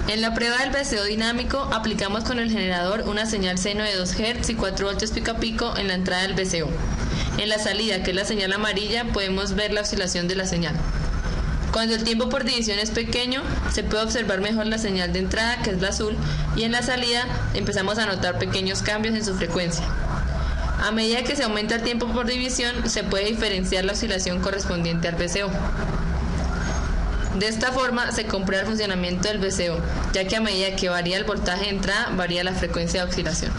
En la prueba del VCO dinámico aplicamos con el generador una señal seno de 2 Hz y 4 voltios pico a pico en la entrada del VCO. En la salida, que es la señal amarilla, podemos ver la oscilación de la señal. Cuando el tiempo por división es pequeño, se puede observar mejor la señal de entrada, que es la azul, y en la salida empezamos a notar pequeños cambios en su frecuencia. A medida que se aumenta el tiempo por división, se puede diferenciar la oscilación correspondiente al VCO. De esta forma se comprueba el funcionamiento del VCO, ya que a medida que varía el voltaje de entrada, varía la frecuencia de oscilación.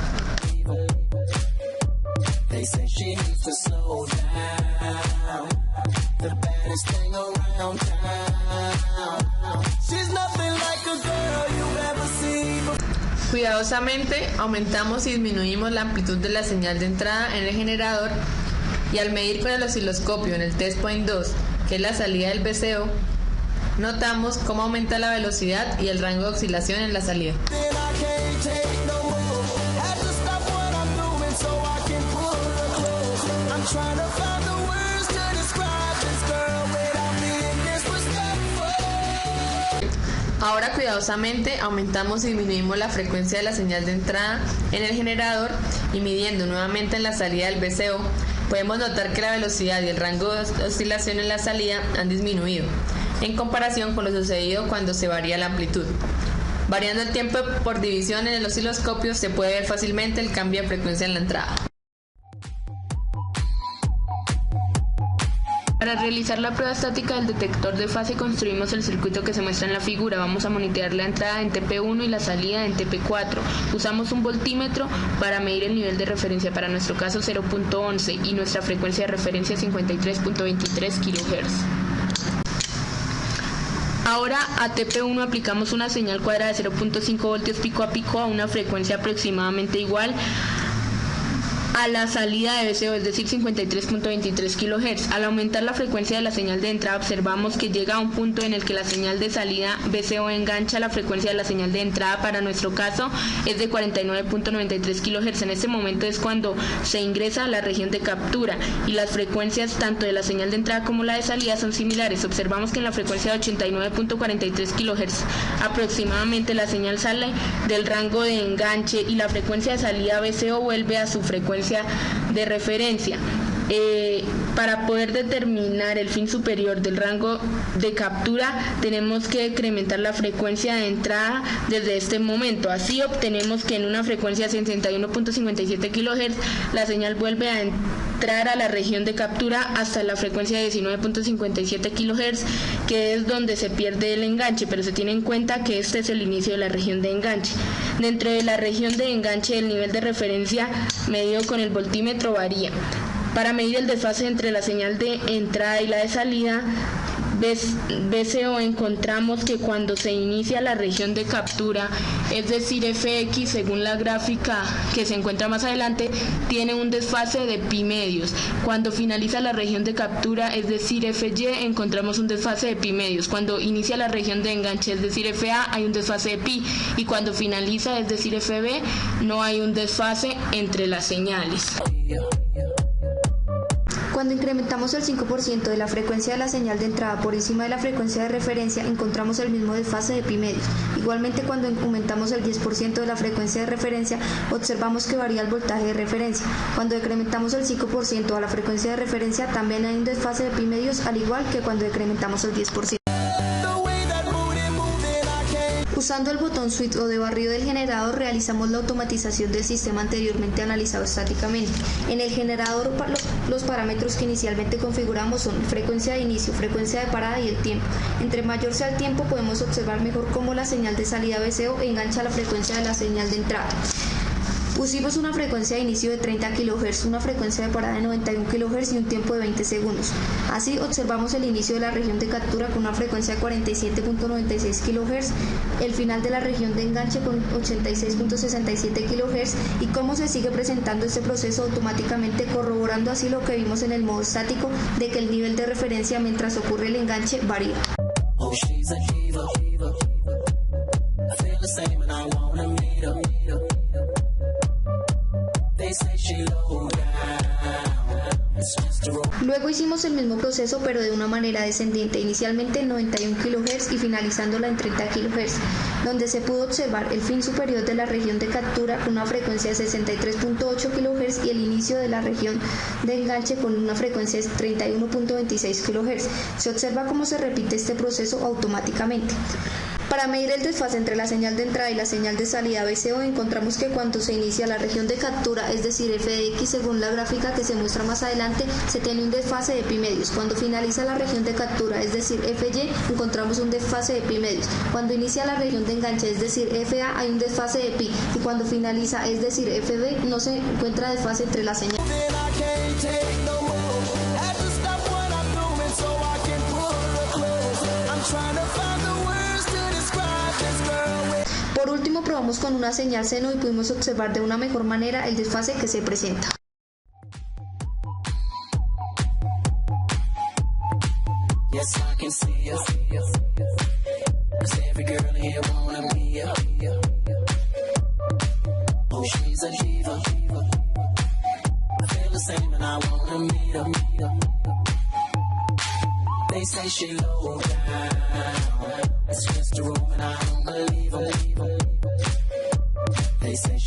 Cuidadosamente aumentamos y disminuimos la amplitud de la señal de entrada en el generador, y al medir con el osciloscopio en el test point 2, que es la salida del VCO, notamos cómo aumenta la velocidad y el rango de oscilación en la salida. Ahora cuidadosamente aumentamos y disminuimos la frecuencia de la señal de entrada en el generador, y midiendo nuevamente en la salida del VCO, podemos notar que la velocidad y el rango de oscilación en la salida han disminuido, en comparación con lo sucedido cuando se varía la amplitud. Variando el tiempo por división en el osciloscopio, se puede ver fácilmente el cambio de frecuencia en la entrada. Para realizar la prueba estática del detector de fase construimos el circuito que se muestra en la figura. Vamos a monitorear la entrada en TP1 y la salida en TP4. Usamos un voltímetro para medir el nivel de referencia, para nuestro caso 0.11, y nuestra frecuencia de referencia 53.23 kHz. Ahora a TP1 aplicamos una señal cuadrada de 0.5 voltios pico a pico a una frecuencia aproximadamente igual a la salida de VCO, es decir, 53.23 kHz. Al aumentar la frecuencia de la señal de entrada, observamos que llega a un punto en el que la señal de salida VCO engancha la frecuencia de la señal de entrada. Para nuestro caso es de 49.93 kHz. En este momento es cuando se ingresa a la región de captura, y las frecuencias tanto de la señal de entrada como la de salida son similares. Observamos que en la frecuencia de 89.43 kHz aproximadamente la señal sale del rango de enganche, y la frecuencia de salida VCO vuelve a su frecuencia de referencia. Para poder determinar el fin superior del rango de captura, tenemos que incrementar la frecuencia de entrada desde este momento. Así obtenemos que en una frecuencia de 61.57 kHz la señal vuelve a entrar a la región de captura hasta la frecuencia de 19.57 kHz, que es donde se pierde el enganche, pero se tiene en cuenta que este es el inicio de la región de enganche. Dentro de la región de enganche, el nivel de referencia medido con el voltímetro varía. Para medir el desfase entre la señal de entrada y la de salida VCO, encontramos que cuando se inicia la región de captura, es decir, Fx, según la gráfica que se encuentra más adelante, tiene un desfase de pi medios. Cuando finaliza la región de captura, es decir, Fy, encontramos un desfase de pi medios. Cuando inicia la región de enganche, es decir, Fa, hay un desfase de pi, y cuando finaliza, es decir, Fb, no hay un desfase entre las señales. Cuando incrementamos el 5% de la frecuencia de la señal de entrada por encima de la frecuencia de referencia, encontramos el mismo desfase de pi medios. Igualmente, cuando aumentamos el 10% de la frecuencia de referencia, observamos que varía el voltaje de referencia. Cuando decrementamos el 5% a la frecuencia de referencia, también hay un desfase de pi medios, al igual que cuando decrementamos el 10%. Usando el botón switch o de barrido del generador, realizamos la automatización del sistema anteriormente analizado estáticamente. En el generador, los parámetros que inicialmente configuramos son frecuencia de inicio, frecuencia de parada y el tiempo. Entre mayor sea el tiempo, podemos observar mejor cómo la señal de salida VCO engancha la frecuencia de la señal de entrada. Pusimos una frecuencia de inicio de 30 kHz, una frecuencia de parada de 91 kHz y un tiempo de 20 segundos. Así observamos el inicio de la región de captura con una frecuencia de 47.96 kHz, el final de la región de enganche con 86.67 kHz, y cómo se sigue presentando este proceso automáticamente, corroborando así lo que vimos en el modo estático, de que el nivel de referencia mientras ocurre el enganche varía. Luego hicimos el mismo proceso pero de una manera descendiente, inicialmente en 91 kHz y finalizándola en 30 kHz, donde se pudo observar el fin superior de la región de captura con una frecuencia de 63.8 kHz y el inicio de la región de enganche con una frecuencia de 31.26 kHz. Se observa cómo se repite este proceso automáticamente. Para medir el desfase entre la señal de entrada y la señal de salida VCO, encontramos que cuando se inicia la región de captura, es decir, f de x, según la gráfica que se muestra más adelante, se tiene un desfase de pi medios. Cuando finaliza la región de captura, es decir, fy, encontramos un desfase de pi medios. Cuando inicia la región de enganche, es decir, fa, hay un desfase de pi. Y cuando finaliza, es decir, fb, no se encuentra desfase entre las señales. Por último, probamos con una señal seno y pudimos observar de una mejor manera el desfase que se presenta. They say she low down. It's just a rumor and I don't believe her. They say she